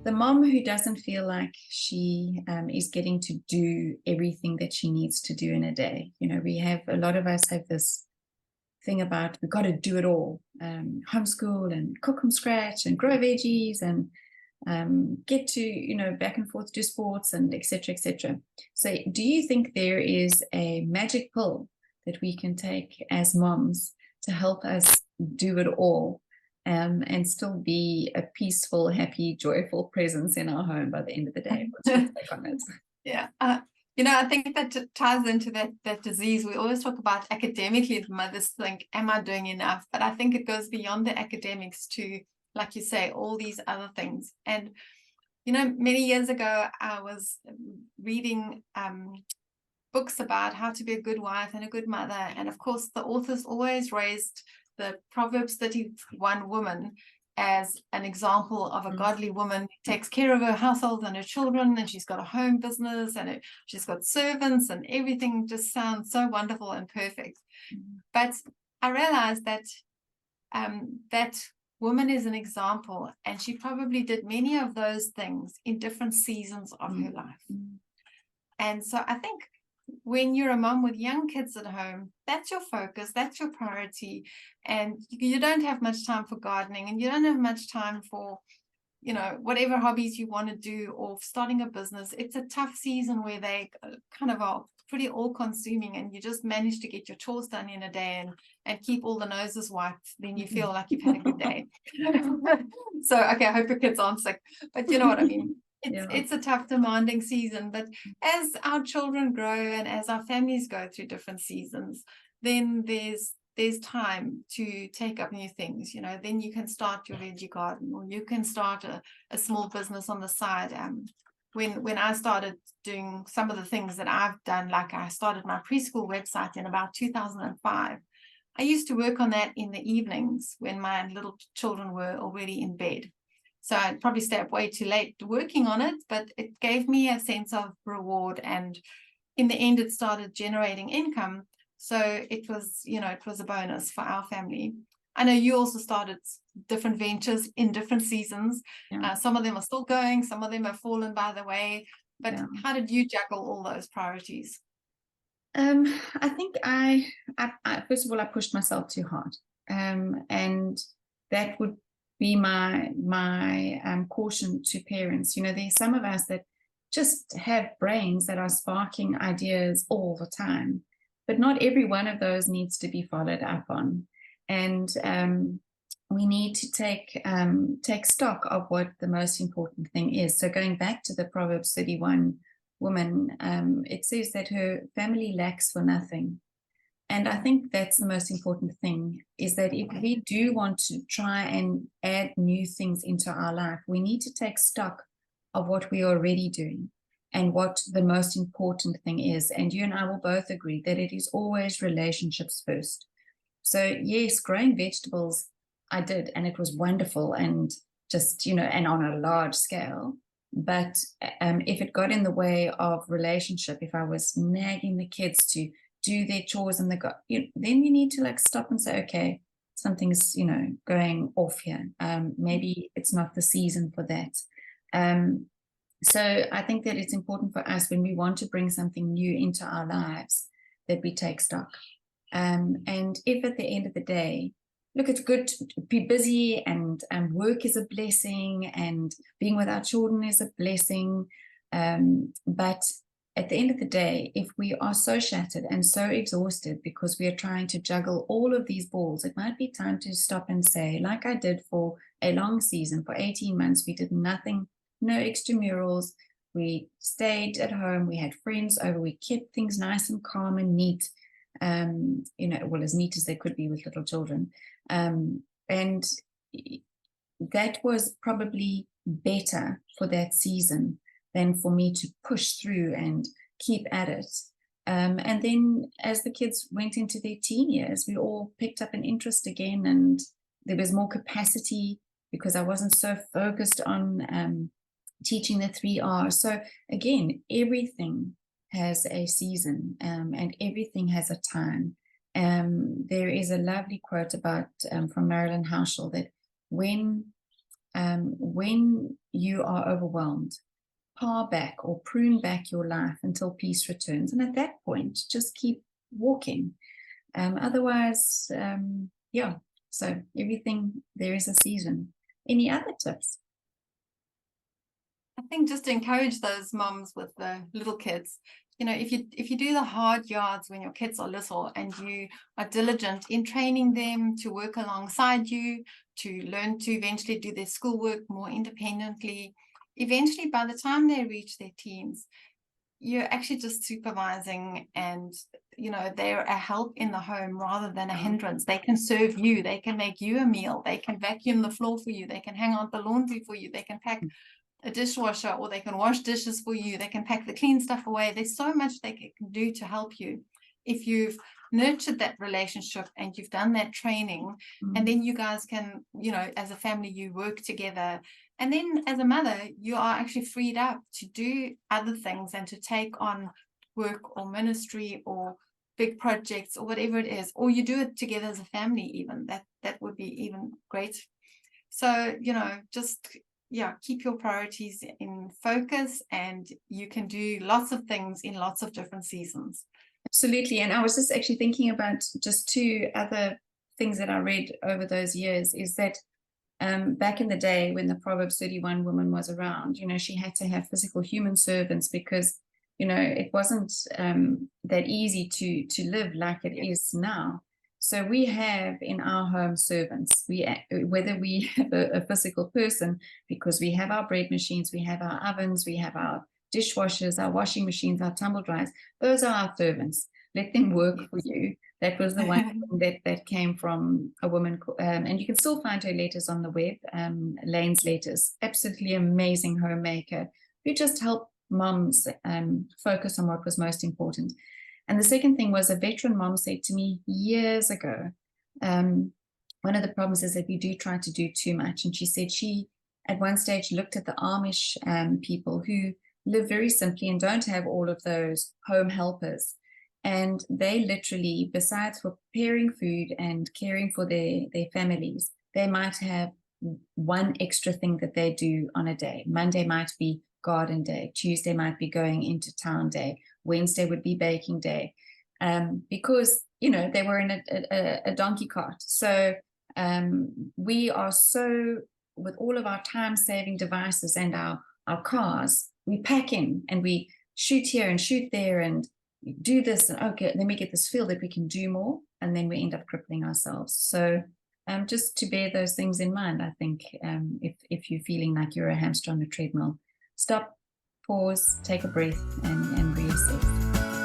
the mom who doesn't feel like she is getting to do everything that she needs to do in a day. We have, a lot of us have this thing about we've got to do it all, homeschool and cook from scratch and grow veggies and get to, back and forth, do sports and etc. etc. So do you think there is a magic pill that we can take as moms to help us do it all, and still be a peaceful, happy, joyful presence in our home by the end of the day? What's your take on it? Yeah. I think that ties into that disease. We always talk about academically, the mothers think, am I doing enough? But I think it goes beyond the academics to, like you say, all these other things. And, many years ago, I was reading books about how to be a good wife and a good mother. And of course, the authors always raised the Proverbs 31 woman as an example of a godly woman who takes care of her household and her children, and she's got a home business, and she's got servants, and everything just sounds so wonderful and perfect. But I realized that that woman is an example, and she probably did many of those things in different seasons of her life. And so I think when you're a mom with young kids at home, that's your focus, that's your priority, and you don't have much time for gardening, and you don't have much time for, whatever hobbies you want to do, or starting a business. It's a tough season where they kind of are pretty all-consuming, and you just manage to get your chores done in a day and keep all the noses wiped. Then you feel like you've had a good day. So, okay, I hope your kids aren't sick, but you know what I mean. It's a tough, demanding season. But as our children grow and as our families go through different seasons, then there's time to take up new things. Then you can start your veggie garden, or you can start a small business on the side. When I started doing some of the things that I've done, like I started my preschool website in about 2005. I used to work on that in the evenings when my little children were already in bed. So I'd probably stay up way too late working on it, but it gave me a sense of reward. And in the end, it started generating income. So it was a bonus for our family. I know you also started different ventures in different seasons. Some of them are still going, some of them have fallen by the way. But how did you juggle all those priorities? I think I first of all, I pushed myself too hard. And that would be my caution to parents. There's some of us that just have brains that are sparking ideas all the time, but not every one of those needs to be followed up on. And we need to take stock of what the most important thing is. So going back to the Proverbs 31 woman, it says that her family lacks for nothing. And I think that's the most important thing, is that if we do want to try and add new things into our life, we need to take stock of what we are already doing and what the most important thing is. And you and I will both agree that it is always relationships first. So yes, growing vegetables, I did, and it was wonderful, and just, and on a large scale. But if it got in the way of relationship, if I was nagging the kids to do their chores and then you need to stop and say, okay, something's going off here. Maybe it's not the season for that. So I think that it's important for us, when we want to bring something new into our lives, that we take stock. And if at the end of the day, look, it's good to be busy, and work is a blessing, and being with our children is a blessing, but at the end of the day, if we are so shattered and so exhausted because we are trying to juggle all of these balls, it might be time to stop and say, like I did for a long season, for 18 months, we did nothing, no extramurals. We stayed at home. We had friends over. We kept things nice and calm and neat, well, as neat as they could be with little children. And that was probably better for that season than for me to push through and keep at it. And then as the kids went into their teen years, we all picked up an interest again, and there was more capacity because I wasn't so focused on teaching the 3 R's. So again, everything has a season, and everything has a time. There is a lovely quote about from Marilyn Houshell, that when when you are overwhelmed, pare back or prune back your life until peace returns. And at that point, just keep walking. Otherwise, yeah, so everything, there is a season. Any other tips? I think just to encourage those moms with the little kids, if you do the hard yards when your kids are little and you are diligent in training them to work alongside you, to learn to eventually do their schoolwork more independently, eventually by the time they reach their teens, you're actually just supervising, and they're a help in the home rather than a hindrance. They can serve you, they can make you a meal, they can vacuum the floor for you, they can hang out the laundry for you, they can pack a dishwasher, or they can wash dishes for you, they can pack the clean stuff away. There's so much they can do to help you if you've nurtured that relationship and you've done that training. And then you guys can, as a family, you work together, and then as a mother you are actually freed up to do other things and to take on work or ministry or big projects or whatever it is, or you do it together as a family. Even that would be even great. So just keep your priorities in focus, and you can do lots of things in lots of different seasons. Absolutely. And I was just actually thinking about just two other things that I read over those years, is that back in the day when the Proverbs 31 woman was around, she had to have physical human servants because, it wasn't that easy to live like it is now. So we have in our home servants, whether we have a physical person, because we have our bread machines, we have our ovens, we have our dishwashers, our washing machines, our tumble dryers. Those are our servants. Let them work for you. That was the one that came from a woman, and you can still find her letters on the web, Lane's Letters. Absolutely amazing homemaker who just helped moms focus on what was most important. And the second thing was, a veteran mom said to me years ago, one of the problems is that we do try to do too much. And she said she, at one stage, looked at the Amish people who live very simply and don't have all of those home helpers. And they literally, besides for preparing food and caring for their families, they might have one extra thing that they do on a day. Monday might be garden day, Tuesday might be going into town day, Wednesday would be baking day, because they were in a donkey cart. So we are so, with all of our time-saving devices and our cars, we pack in and we shoot here and shoot there and do this, and okay, then we get this feel that we can do more, and then we end up crippling ourselves. So just to bear those things in mind, I think, if you're feeling like you're a hamster on a treadmill, stop, pause, take a breath, and reassess.